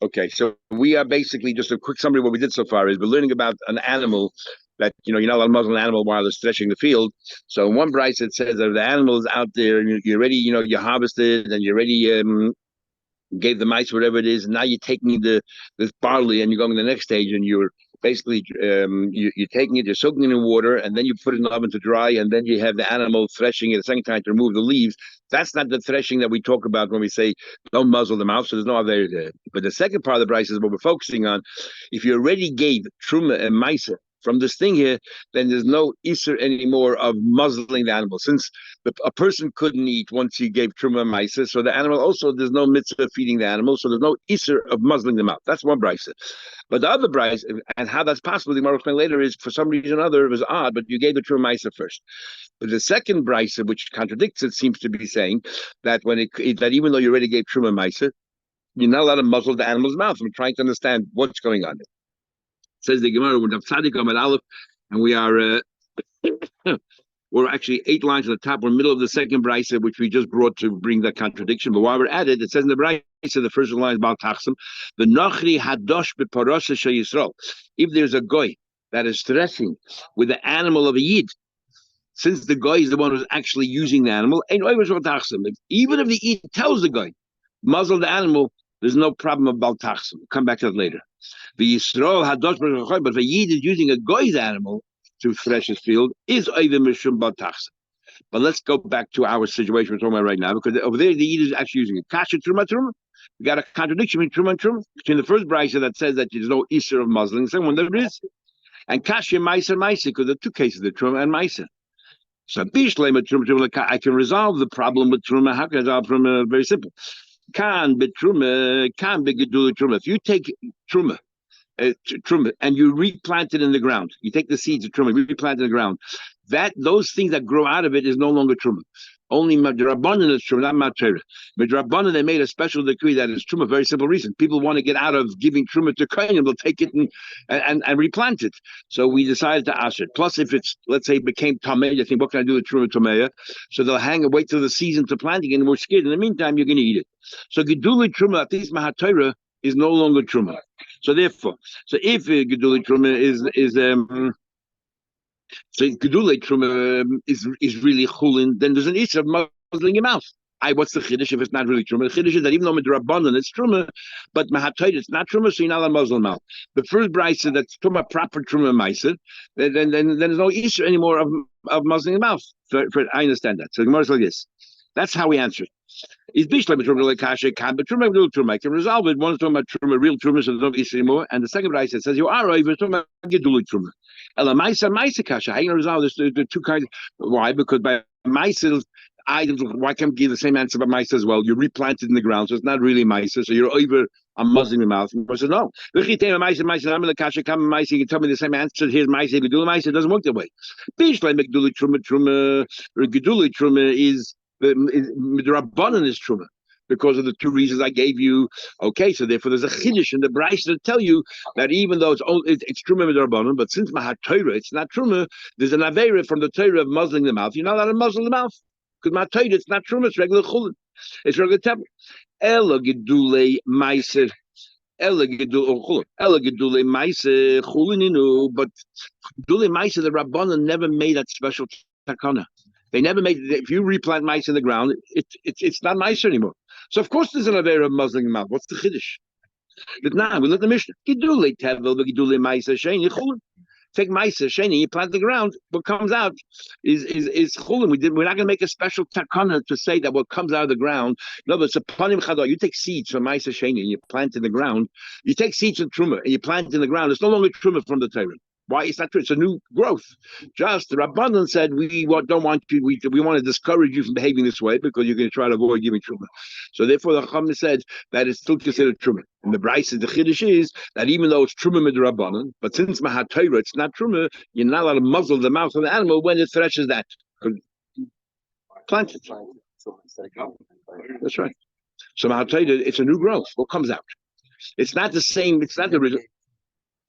Okay, so we are basically just a quick summary of what we did so far is we're learning about an animal that you're not allowed to muzzle an animal while it's threshing the field. So in one Bryce it says that the animal is out there and you're ready, you harvested and you're ready, gave the mice whatever it is, and now you're taking this barley and you're going to the next stage and you're basically you're taking it, you're soaking it in water, and then you put it in the oven to dry, and then you have the animal threshing it the second time to remove the leaves. That's not the threshing that we talk about when we say don't muzzle the mouth. So there's no other there. But the second part of the price is what we're focusing on. If you already gave truma and maisa from this thing here, then there's no isser anymore of muzzling the animal. Since a person couldn't eat once he gave truma and maisa, so the animal also, there's no mitzvah feeding the animal, so there's no isser of muzzling them out. That's one brisa. But the other brisa, and how that's possible, the Gemara will explain later, is for some reason or other, it was odd, but you gave the truma and maisa first. But the second brisa, which contradicts it, seems to be saying that that even though you already gave truma and maisa, you're not allowed to muzzle the animal's mouth. I'm trying to understand what's going on there. Says the Gemara, we have Tzadik Amad Aleph, and we are we're actually 8 lines at the top. We're in the middle of the second brisa, which we just brought to bring that contradiction. But while we're at it, it says in the brisa, the first line is about Tachsim, the Nachri Hadosh B'Parosha Yisrael. If there's a goy that is threshing with the animal of a yid, since the guy is the one who's actually using the animal, even if the yid tells the guy muzzle the animal, there's no problem about Tachsim. We'll come back to that later. The Yisrael Hadosh B'Parosha, but if a yid is using a guy's animal to thresh his field, is over mishum batachsim. But let's go back to our situation we're talking about right now, because over there the yid is actually using a kasha truma truma. We got a contradiction between truma and truma, between the first brisa that says that there's no isser of muzzling, the second one there is, and kasha ma'aser ma'aser, because there are two cases, the truma and ma'aser. So bishlema truma truma, I can resolve the problem with truma. How can I resolve truma? Very simple. Can be truma, can be gedula truma. If you take truma and you replant it in the ground, you take the seeds of truma, replant it in the ground, those things that grow out of it is no longer truma. Only madrabanan is truma, not matera. Madrabanan, they made a special decree that is truma. Very simple reason: people want to get out of giving truma to kohanim, they'll take it and replant it. So we decided to ask it. Plus, if it's, let's say, became tamei, they think, what can I do with truma tamei? So they'll hang and wait till the season to plant again, and we're scared. In the meantime, you're going to eat it. So geduli truma, at least mahatera, is no longer truma. So therefore, if geduli truma so gedulei truma is really chulin, then there's an issue of muzzling your mouth. What's the chiddush if it's not really truma? The chiddush is that even though midrabanan it's truma, but mahatayit it's not truma, so you're not allowed to muzzle mouth. The first brisa that's truma proper truma ma'aser, then there's no issue anymore of muzzling the mouth. I understand that. So the Gemara is like this. That's how we answer it. Is bishlam truma kasha can, but truma real truma. I can resolve it. One is talking about truma, real truma, so there's no issue anymore. And the second brisa says you are over truma geduli truma. Ela maisa kasha. How are you going to resolve this? The two kinds. Why? Because by maisa, why can't we give the same answer about maisa as well? You replanted in the ground, so it's not really maisa. So you're over. I'm muzzling the mouth. And says no. You can tell me the same answer. Here's maisa. Geduli maisa. It doesn't work that way. Bishlam geduli truma geduli truma is. The midrabanan is truma because of the two reasons I gave you. Okay, so therefore there's a chiddush in the brayso to tell you that even though it's truma midrabanan, but since mahat Torah it's not truma, there's an avera from the Torah of muzzling the mouth. You're not allowed to muzzle the mouth because mahat Torah it's not truma, it's regular chulin, it's regular temper. Ela gedule meiser. Ela gedule meiser chulininu, but gedule meiser the rabbanan never made that special takana. They never made. If you replant mice in the ground, it's not mice anymore. So of course there's an avera of muzzling mouth. What's the chiddush? But now we look at the Mishnah. Gidule tevel, gidule mice sheni chulin. Take mice sheni, you plant the ground. What comes out is chulin. We're not going to make a special takana to say that what comes out of the ground. No, but it's a panim chador. You take seeds from mice sheni and you plant in the ground. You take seeds from truma and you plant in the ground. It's no longer truma from the Torah. Why is that true? It's a new growth. Just the Rabbanan said we don't want you. We want to discourage you from behaving this way because you're going to try to avoid giving truma. So therefore, the Chacham said that it's still considered truma. And the brayso, the chiddush is that even though it's truma mid Rabbanan, but since mahat Torah it's not truma, you're not allowed to muzzle the mouth of the animal when it threshes that. Plant it. That's right. So mahat Torah, it's a new growth. What comes out? It's not the same. It's not the original.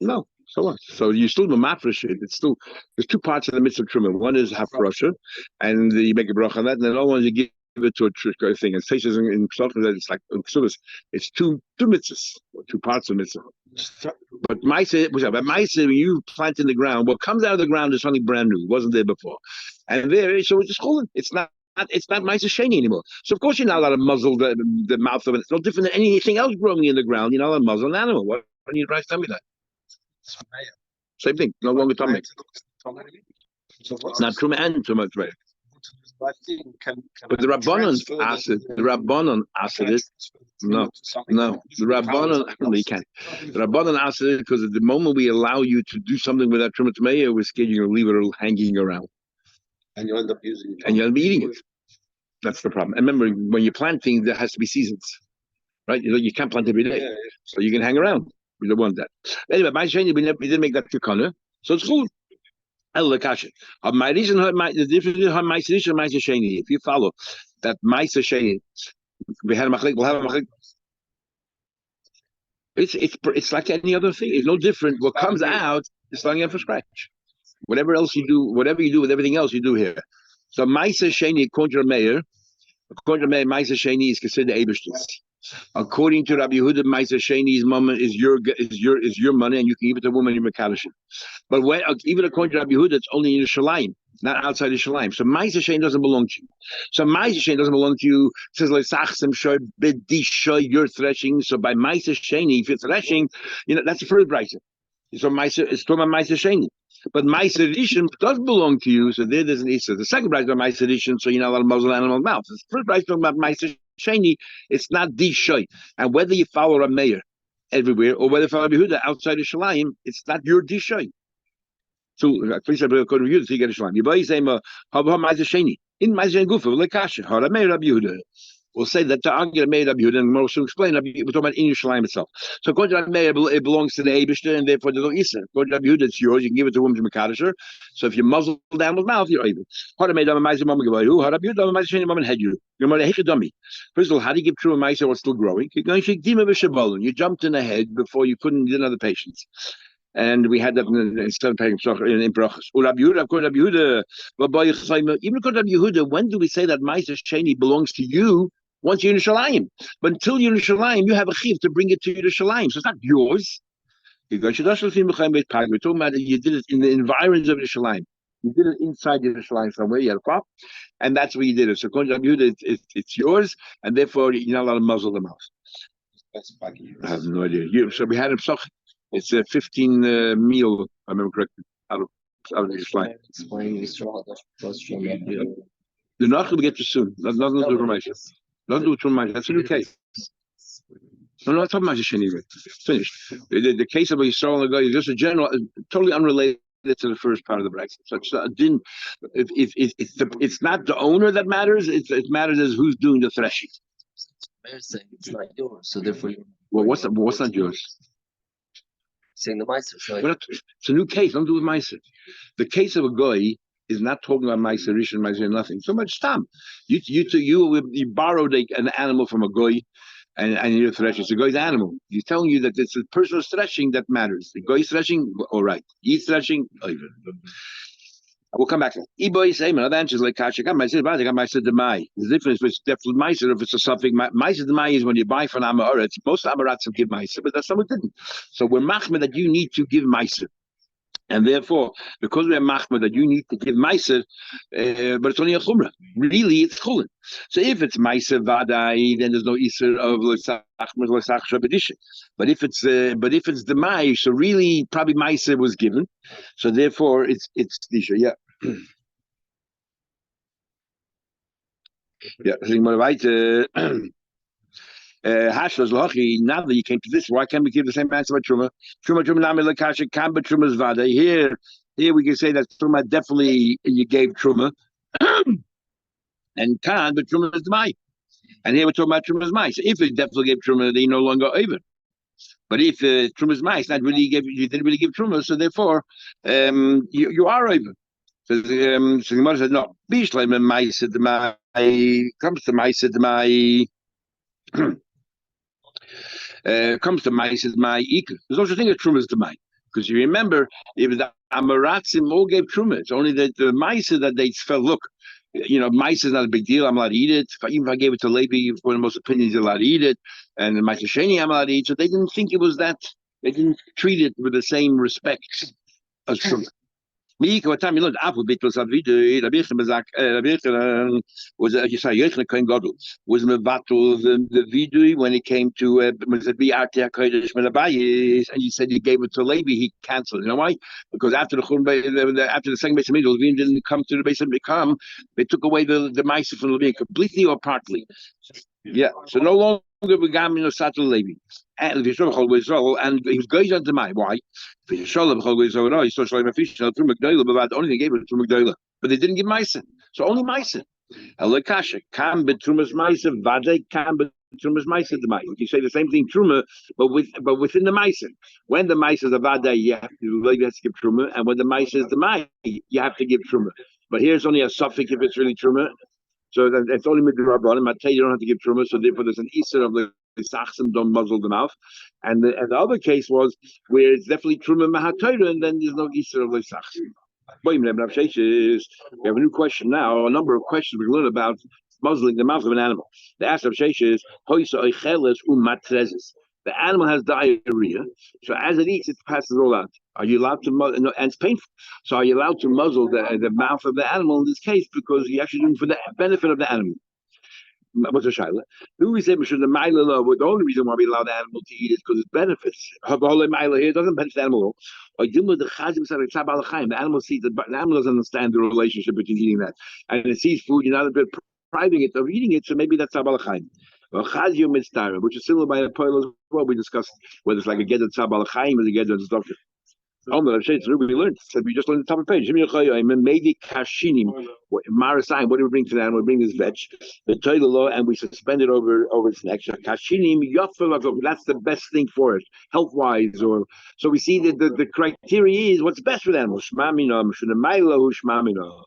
No. So what? So you still do mafresh it. It's still there's two parts of the mitzvah truma. One is hafrosha, and you make a bracha on that, and the other one is you give it to a trick thing. And Teisha in Psalm that it's like it's two mitzvahs, two parts of mitzvah. But Maisa, when you plant in the ground, what comes out of the ground is something brand new. It wasn't there before. And there, so it's just holding. It's not Maisa Sheni anymore. So of course you're not allowed to muzzle the mouth of it. It's no different than anything else growing in the ground. You're not allowed to muzzle an animal. Why don't you tell me that? Same thing. No longer Tomei. It's not Truma and Truma Trey. But the Rabbanon acid, it. No. The Rabbanon, you can't. The Rabbanon acid it because at the moment we allow you to do something with that Truma Tmeya, we're scared you're going to leave it hanging around. And you end up using it. And you'll be eating it. That's the problem. And remember, when you plant things, there has to be seasons. Right? You can't plant every day. Yeah. So you can hang around. We don't want that. Anyway, my sheni, we didn't make that tikana. So it's cool. The difference is if you follow that Maisa Sheni, we'll have a machlik. It's like any other thing. It's no different. What comes out is starting out from scratch. Whatever you do with everything else, you do here. So Maisa Sheni, according to Meir, Maisa Sheni is considered Eibishtis. According to Rabbi Yehuda, Maisa Sheni's money is your money, and you can give it to a woman in Mekadosh. But even according to Rabbi Yehuda, it's only in Yerushalayim, not outside Yerushalayim. So Maisa Sheni doesn't belong to you. So Maisa Sheni doesn't belong to you. It says like Sachsem Shoy Bedisha, you're threshing. So by Maisa Sheni, if you're threshing, that's the first brayso. So Maisa is talking about Maisa Sheni. But Maisa Rishon does belong to you, so there's an Issa. The second brayso is Maisa Rishon, so you're not allowed to muzzle an animal's mouth. The first brayso is talking about Maisa Sheni, it's not Dishoy. And whether you follow a mayor everywhere or whether you follow Yehuda outside of Shalayim, it's not your Dishoy. So, please, according to Yehuda, so you get a Shalayim. You buy say, Maisa Sheni. In Maisa Sheni Gufa, Lekasha, Hara Meir Rabbi Yehuda. We'll say that to argue Meir Rabbi Yehuda, and we'll also explain, we're talking about in Yerushalayim itself. So, according to Meir, it belongs to the Eibishter, and therefore there's no Issa. According to Rabbi Yehuda, it's yours, you can give it to a woman to Mekadosh. So, if you muzzle the animal's mouth, you're able. Hara Meir Rabbi Maisa Mama Gevayu, Hara Rabbi Yehuda, Maisa Sheni Mama Head you. You're more like dummy. First of all, how do you give true a Maisa what's still growing? You jumped in ahead before you didn't have the patience. And we had that in 7 pages in Brachos. Even according to Rabbi Yehuda, when do we say that Maisa Sheni belongs to you? Once you're in Yerushalayim. But until you're in Yerushalayim, you have a chiv to bring it to Yerushalayim. So it's not yours. We're talking about you did it in the environs of Yerushalayim. You did it inside Yerushalayim somewhere. You had a crop. And that's where you did it. So according to Rabbi Yehuda, it's yours. And therefore, you're not allowed to muzzle the mouth. I have no idea. So we had him. It's a 15 meal, if I remember correctly, out of Yerushalayim. The Nachal will get you soon. Nothing to do with information. Nothing to do with information. That's a new case. No, I'm talking about Sheni. Finished. The case of Yisrael and Goy is just a general, totally unrelated to the first part of the Brexit. So it's not the owner that matters. It matters as who's doing the threshing. It's not yours, so therefore. Well, what's not yours? Saying the Meiser. It's a new case. Don't do with Meiser. The case of a Goy is not talking about Meiser Rishon, Meiser nothing. So much time. You borrowed an animal from a Goy. And you're threshing. So Goy's animal. He's telling you that it's the person's threshing that matters. The Goy's threshing, all right. He's threshing, we'll come back to that. Iboy say, another answer is like Kasha. The difference is definitely Meiser if it's a suffix. Meiser Demai is when you buy from Amaretz. Most Amaretz give Meiser, but that's someone didn't. So we're machmir that you need to give Meiser. And therefore, because we're machmir that you need to give Meiser, but it's only a chumrah. Really, it's chulin. So if it's Meiser vadai, then there's no iser of l'sach edition. But if it's the Mai, so really probably Meiser was given. So therefore, it's disha. Yeah. Yeah. Now that you came to this, why can't we give the same answer about Truma? Truma Here we can say that Truma definitely you gave Truma, and Khan, but Truma is Mai. And here we're talking about Truma's Mai. So if it definitely gave Truma, they no longer over. But if Truma's Mai, it's not really you didn't really give Truma, so therefore you are over. So the mother said, no, Bishleim Mai said the Mai comes to Mai said the Mai. Comes to Mai says Mai equal. There's no such thing as Truma is to Mai. Because you remember, if the Amaratzim all gave Truma, it's only that the Maisa that they felt, look, mice is not a big deal. I'm allowed to eat it. Even if I gave it to Levi, for the most opinions, you're allowed to eat it. And mice sheni, I'm allowed to eat. So they didn't think it was that. They didn't treat it with the same respect as truma. Me, what time you learned apple bit was a video. The Birchen was you say Yochanan Kohen Gadol was mevatul the video when it came to was it be Artia Kodesh Menabayis, and you said you gave it to Levi, he canceled. You know why? Because after after the second base of Levi didn't come to the base of Mikam, they took away the mice from Levi completely or partly. Yeah, so no longer we got Satul Levi. And he was going on to my why? The only thing gave it to Magdala, but they didn't give Maisa. So only Maisa. Alakasha can be Trumas Maisa, Vade can be Trumas Maisa the Mai. You say the same thing Truma, but within the Maisa. When the Maisa is a Vade, you have to give Truma, and when the Maisa is the Mai, you have to give Truma. But here's only a suffix if it's really Truma. So it's only midrabanan. I tell you don't have to give truma. So therefore, there's an iser of the sachsim, don't muzzle the mouth. And the other case was where it's definitely truma mahatoira, and then there's no iser of the sachsim. We have a new question now. A number of questions we learn about muzzling the mouth of an animal. The answer of Sheish is hoisa oicheles umatrezes. The animal has diarrhea, so as it eats, it passes all out. Are you allowed to muzzle? No, and it's painful. So are you allowed to muzzle the mouth of the animal in this case because you're actually doing for the benefit of the animal? What's a shaila? Do we say the mila? The only reason why we allow the animal to eat is because it benefits. Mila here doesn't benefit the animal. The animal sees the animal doesn't understand the relationship between eating that, and it sees food. You're not depriving it of eating it, so maybe that's tabalachaim. Which is similar by the poil as well. We discussed whether it's like a gedder tabalachaim or a gedder doctor. We learned. We just learned the top of the page. Maybe kashinim. Marasayim. What do we bring to the animal? We bring this veg, the toilet law, and we suspend it over its neck. Kashinim yafel. That's the best thing for it, health wise. Or so we see that the criteria is what's best for the animal. Shmamina, shunamailo, shmamina.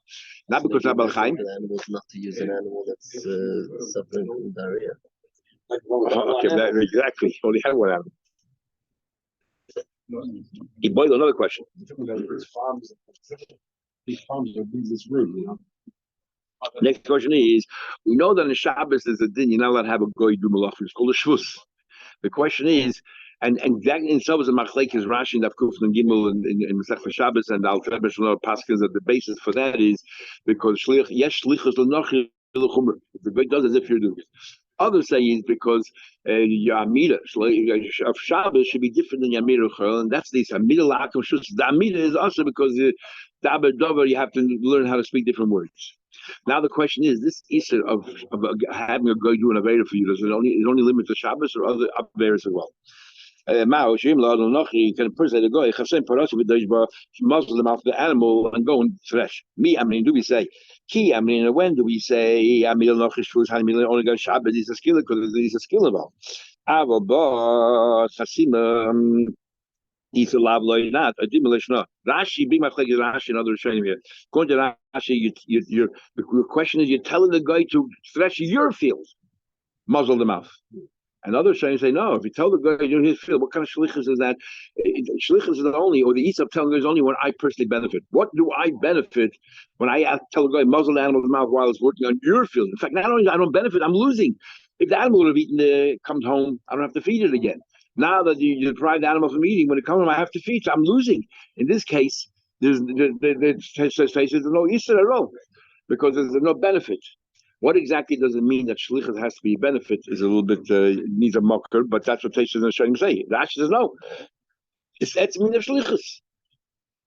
Not because Abel Chaim. The animal is not to use an animal that's suffering from diarrhea. Okay, exactly. Only have one animal. He boiled another question. Next question is: we know that in Shabbos there's a din you're not allowed to have a goy do malach. It's called a shvus. The question is, and exactly in Shabbos and Machlek is Rashi and Avkuf and Gimel in Masech Shabbos and Al Rebbe Shalom Paskas that the basis for that is because yesh shlichus l'nochi l'chumer. The goy does as if you're doing it. Others say is because Yamira of Shabbos should be different than Yamira Chol, and that's this Amira Lakum Shus. The Amira is also because the Daber Dover you have to learn how to speak different words. Now the question is, this issue of having a goy do an avera for you, does it only limit to Shabbos or other averas as well? You can person the goy chasem parasi with muzzle them off the animal and go and fresh. I mean, do we say? When do we say Amil Nochish Fus Hanimil only go Shabbat is a skill because it is a skill about. Avaba Chasima is a love loy not a demolition. Rashi, big machlek is Rashi and other showing here. Going to Rashi, the question is you're telling the guy to thresh your field, muzzle the mouth. And others say no. If you tell the guy in his field, what kind of shlichus is that? Shlichus is only, or the East telling is only when I personally benefit. What do I benefit when I tell the guy muzzle the animal's mouth while it's working on your field? In fact, not only I don't benefit, I'm losing. If the animal would have eaten, comes home, I don't have to feed it again. Now that you deprive the animal from eating, when it comes home, I have to feed. So I'm losing. In this case, there's no Easter at all because there's no benefit. What exactly does it mean that shlichus has to be a benefit is a little bit needs a mocker, but that's what Teisus and Hashem say. Rashi says no. It's mean of shlichus,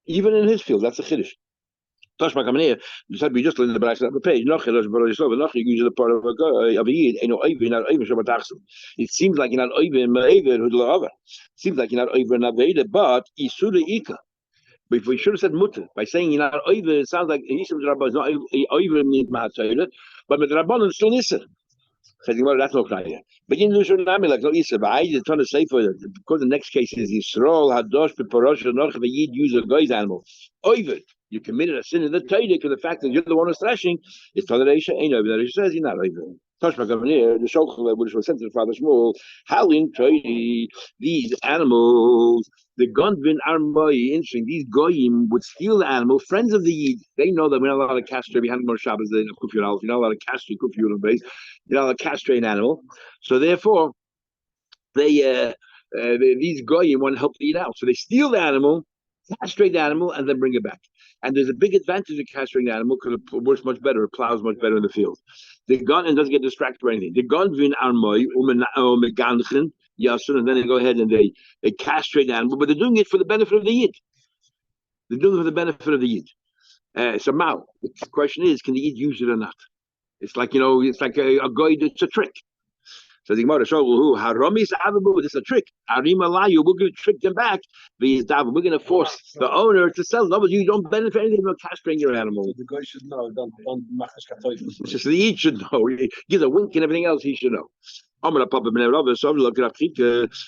even in his field. That's a chiddush. Tashma coming here. You said we just learned the Braisa on the page. Usually the part of a yid. It seems like you're not oivin ma'avid hudla. It seems like you're not oivin aveda, but isuda ika. But we should have said mutter by saying you're not oivin. It sounds like Yisrael Rabbah is not oivin means mahatzayla. But with Rabbanon still listen. That's no cry. But you know, like no Isa. But I just trying to say for it because the next case is Yisrael Hadosh B'Porosh Noch V'Yid use a guy's animal. Oivet, you committed a sin in the Torah because the fact that you're the one who's threshing is Toleration ain't over there. He says you're not oivet. Toshma coming here, the Shochel which was sent to the Father Shmuel. How in Torah these animals The Gondvin Armoy, interesting. These goyim would steal the animal. Friends of the Yid, they know that we're not allowed to castrate. We had more Shabbos than Kufiyot. You're not allowed to castrate Kufiyot base. You're not allowed to castrate an animal. So therefore, these goyim want to help the Yid out. So they steal the animal, castrate the animal, and then bring it back. And there's a big advantage of castrating the animal because it works much better. It plows much better in the field. The gun and doesn't get distracted by anything. The gun vin armoy umeganchen yasun, and then they go ahead and they castrate the animal, but they're doing it for the benefit of the Yid. They're doing it for the benefit of the Yid. So now the question is, can the Yid use it or not? It's like it's like a guy. It's a trick. So the Gemara shows Haromis Avabu, this is a trick. Arima Layu, we're going to trick them back. We're going to force the owner to sell. No, but you don't benefit anything from castrating your animal. The guy should know. Don't Just the Yid should know. He gives a wink and everything else he should know. I'm gonna pop up in Rabbi. So look at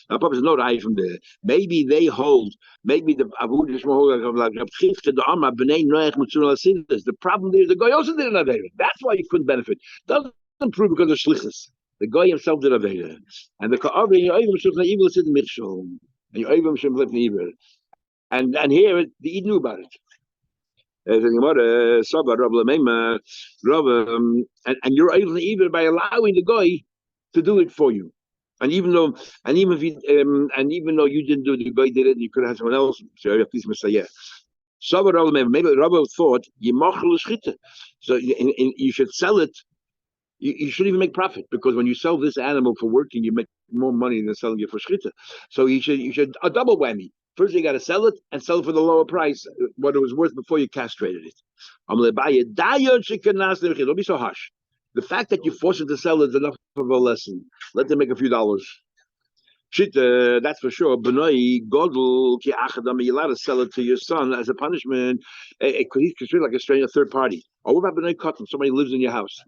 Papa is not high from there. Maybe they hold. Maybe the Abu like the Amma Bnei Noach Mutzur Lasidus. The problem there is the guy also did another. That's why you couldn't benefit. Doesn't prove because of shlichus. The guy himself did aveda, and the Ka'avri Yoivim Shulchan Evil said Michshol, and Yoivim Shulchan Evil, and here the Yid knew about it. And you're able to even by allowing the guy to do it for you, and even though you didn't do it, the guy did it, and you could have someone else. Maybe Rabbi thought so you should sell it. You shouldn't even make profit because when you sell this animal for working, you make more money than selling it for shchita. So you should a double whammy. First, you got to sell it and sell it for the lower price, what it was worth before you castrated it. Don't be so harsh. The fact that you force it to sell it is enough of a lesson. Let them make a few dollars. That's for sure. You're allowed to sell it to your son as a punishment. He's considered like a stranger, third party. Or what about B'nai Cotton? Somebody lives in your house.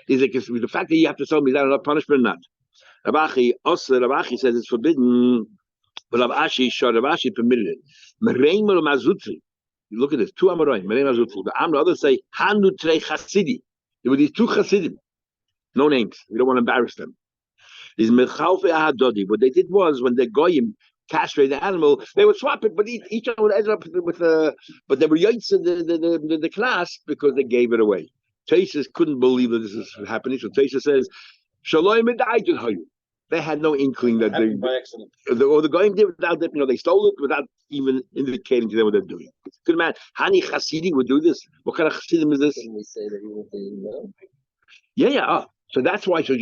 Is it the fact that you have to sell me, is that enough punishment or not? Rabachi says it's forbidden, but Rav Ashi permitted it. Look at this, two Amoraim, Merei Mazutli. The others say, Hanu Trei Chasidi. There were these two Chasidim. No names. We don't want to embarrass them. What they did was when the goyim castrated the animal, they would swap it, but each one would end up with but they were yaitz in the class because they gave it away. Taisus couldn't believe that this is happening, so Taisus says, Shalom Edaitun. They had no inkling that the goyim did without that, they stole it without even indicating to them what they're doing. Good man, Hani Chasidi would do this. What kind of Chasidim is this? Can we say that he didn't know? Yeah. So that's why. So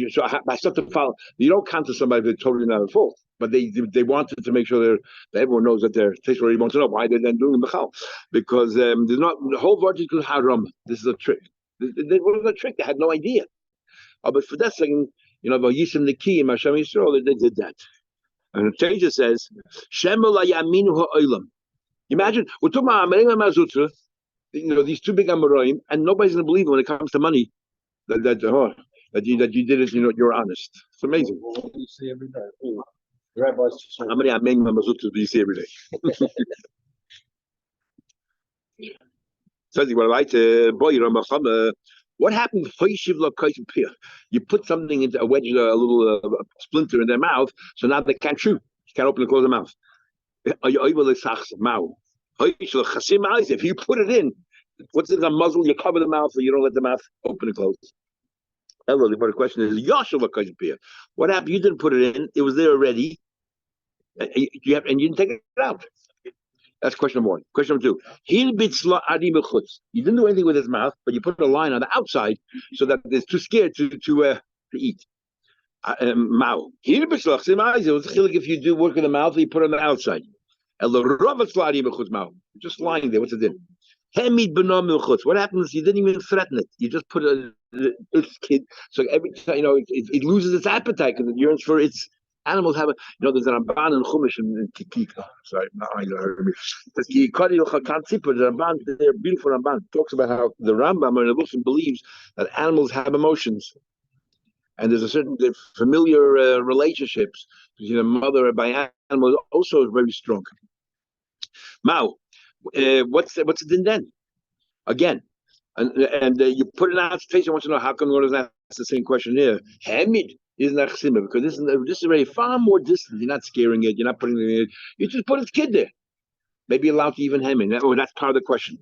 I start to follow. You don't counter somebody that's totally not at fault, but they wanted to make sure that everyone knows that they're. They already want to know why they're then doing the because there's not the whole vertical haram. This is a trick. They was a trick. They had no idea. But for that second, Yisim the key in Hashem Yisrael, they did that. And the Teja says, Shemel Yaminu Ha'olam. Imagine we're talking about Amarei Mazutra, these two big Amoraim, and nobody's going to believe when it comes to money that you did it, you're honest. It's amazing. What do you see every day? The rabbis just how many Amen Mazutra do you see every day? Says what happened? You put something into a wedge, a little splinter in their mouth, so now they can't chew. You can't open and close their mouth. If you put it in, what's in the muzzle? You cover the mouth so you don't let the mouth open and close. But the question is, what happened? You didn't put it in; it was there already, and you didn't take it out. That's question number one. Question number two: you didn't do anything with his mouth, but you put a line on the outside so that it's too scared to eat. Mao. It was if you do work in the mouth, you put it on the outside. Just lying there. What's it in? What happens? You didn't even threaten it. You just put this kid. So every time it loses its appetite because it yearns for its. Animals have there's an Ramban and Chumash and Kikika. Sorry, not I heard me. The Ramban, they're beautiful Ramban. Talks about how the Rambam and the Muslim believes that animals have emotions, and there's a certain familiar relationships between a mother by animals also is very strong. Mao, what's the din then? Again, and you put it out. Face. I want to know how come one doesn't ask the same question here. Hamid. Isn't that chsima? Because this is very far more distant. You're not scaring it. You're not putting it in. You just put its kid there. Maybe allowed to even him in. That's part of the question.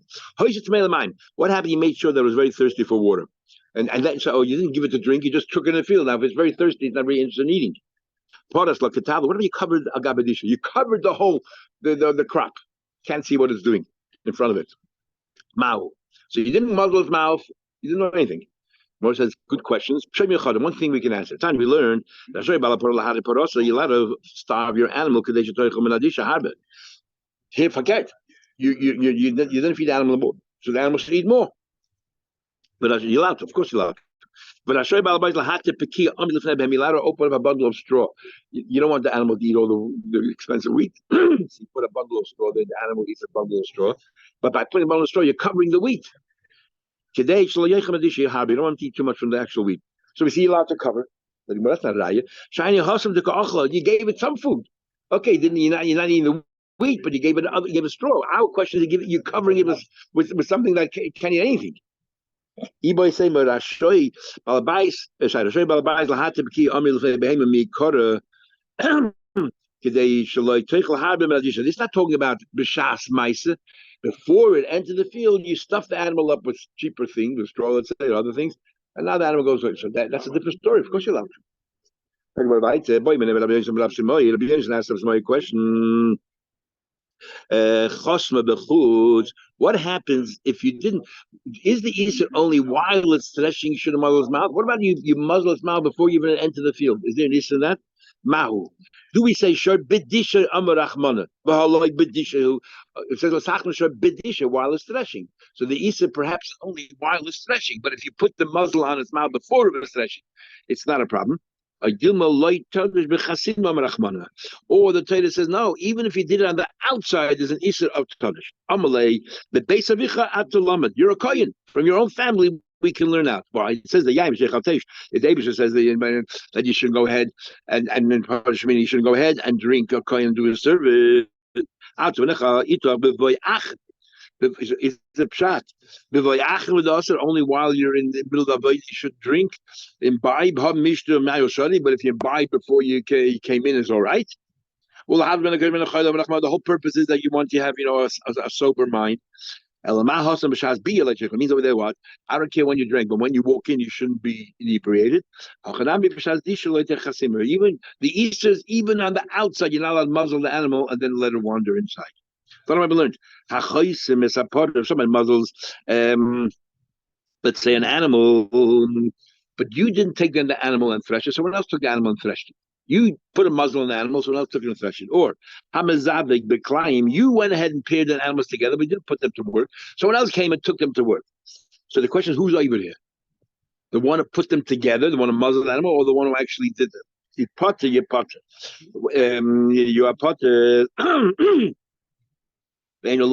What happened? You made sure that it was very thirsty for water. And then, so you didn't give it to drink, you just took it in the field. Now, if it's very thirsty, it's not very interested in eating. Podas like the tablet. What if you covered a gabadisha? You covered the whole the crop. Can't see what it's doing in front of it. Mao. So you didn't muzzle its mouth. You didn't know anything. Mor says, good questions. One thing we can answer. Time we learned that you're allowed to starve your animal. Here, forget. You didn't feed the animal more. So the animal should eat more. But you're allowed to. Of course you're allowed to. But I show you allowed to open up a bundle of straw. You don't want the animal to eat all the expensive wheat. So you put a bundle of straw, then the animal eats a bundle of straw. But by putting a bundle of straw, you're covering the wheat. Today, you don't want to eat too much from the actual wheat. So we see you're allowed to cover. But that's not raya. You gave it some food. Okay, you're not eating the wheat, but you gave it straw. Our question is you're covering it with something that can't eat anything. Iboy say Rashoy Balabais Rashoy Balabais Lahata Biki Amil Behema Mikora Today Shaloi Tichel Harbim Adisha. This is not talking about Bishas Maisa. Before it entered the field, you stuff the animal up with cheaper things, with straw, let's say, or other things, and now the animal goes away. So that's a different story. Of course you're allowed to. Boy, question. What happens if you didn't? Is the Easter only while it's threshing? You should have muzzled its mouth. What about you muzzle its mouth before you even enter the field? Is there an Easter in that? Mahu. Do we say shor bidisha amarachmana? Bidisha. It says shor bidisha while it's threshing. So the Easter perhaps only while it's threshing. But if you put the muzzle on its mouth before it was threshing, it's not a problem. Or the Torah says no, even if you did it on the outside, there's an Isser of Tadish. Amalei, the base of Icha Atulamed. You're a Kohen from your own family. We can learn out. Well, it says the Yayim Shechatesh. The David says that you should go ahead and then you should go ahead and drink a Kohen and do a service. Is the pshat only while you're in the middle of it you should drink, imbibe, but if you imbibe before you came in is all right. Well, the whole purpose is that you want to have a sober mind. It means over there what? I don't care when you drink, but when you walk in, you shouldn't be inebriated. Even the Easters, even on the outside, you're not allowed to muzzle the animal and then let it wander inside. What have I learned? If someone muzzles, let's say an animal, but you didn't take the animal and thresh it. Someone else took the animal and threshed it. You put a muzzle on the animal, someone else took it and threshed it. Or Hamazavik Beklayim, you went ahead and paired the animals together, but you didn't put them to work. Someone else came and took them to work. So the question is, who's over here? The one who put them together, the one who muzzled the animal, or the one who actually did them? You potter, you potter. You are potter. In other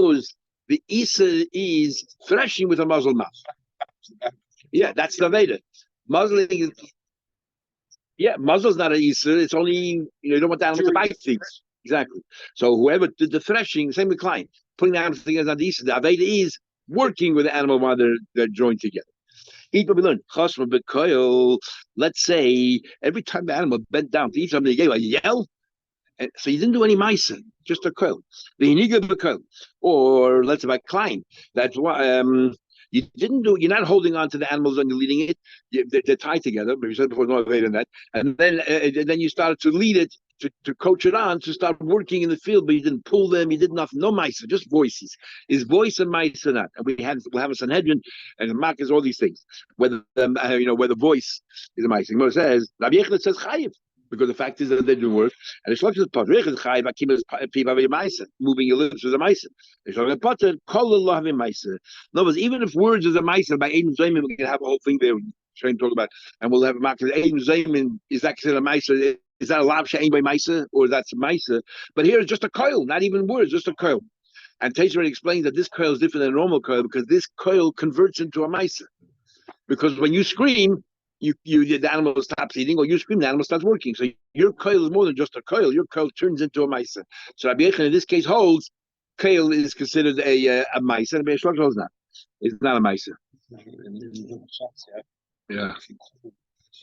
words, the Isa is threshing with a muzzled mouth. Yeah, that's the Veda. Muzzling is, muzzle's not an Isa. It's only, you don't want the animal to bite things. Exactly. So whoever did the threshing, same with Klein, putting the animals together on the Isa. The Veda is working with the animal while they're joined together. Eat what we learned. Let's say every time the animal bent down to eat something, he gave a yell. And so you didn't do any meiser, just a coil. The hiniga b'koil, or let's say by Klein. That's why you didn't do. You're not holding on to the animals when you're leading it. They're tied together. But you said before, no later than that. And then you started to lead it to coach it on to start working in the field. But you didn't pull them. You did nothing. No meiser, just voices. Is voice and meiser not? And we'll have a Sanhedrin and the Mark is all these things. Whether whether voice is a meiser. It says Rabbi Yechon says chayiv. Because the fact is that they do work, and the shlach is patrich is chayiv akimas pivav meiser. Moving your lips is a meiser. The shlach pater kol Allah meiser. In other words, even if words is a meiser by Eidem Zaymin, we can have a whole thing there. Trying to talk about, and we'll have a market. Eidem Zaymin is that considered a meiser? Is that a lav she'ein by meiser, or that's a meiser? But here it's just a coil, not even words, just a coil. And Teish already explains that this coil is different than a normal coil because this coil converts into a meiser. Because when you scream, the animal stops eating, or you scream, the animal starts working. So your coil is more than just a coil. Your coil turns into a meiser. So Rabbi Yechon in this case holds coil is considered a meiser. Rabbi Yechon holds not. It's not a meiser. Yeah.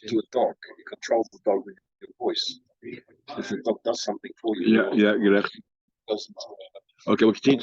To a dog, you control the dog with your voice. If the dog does something for you, Yeah, yeah, gerecht. doesn't. Okay, we'll continue tomorrow.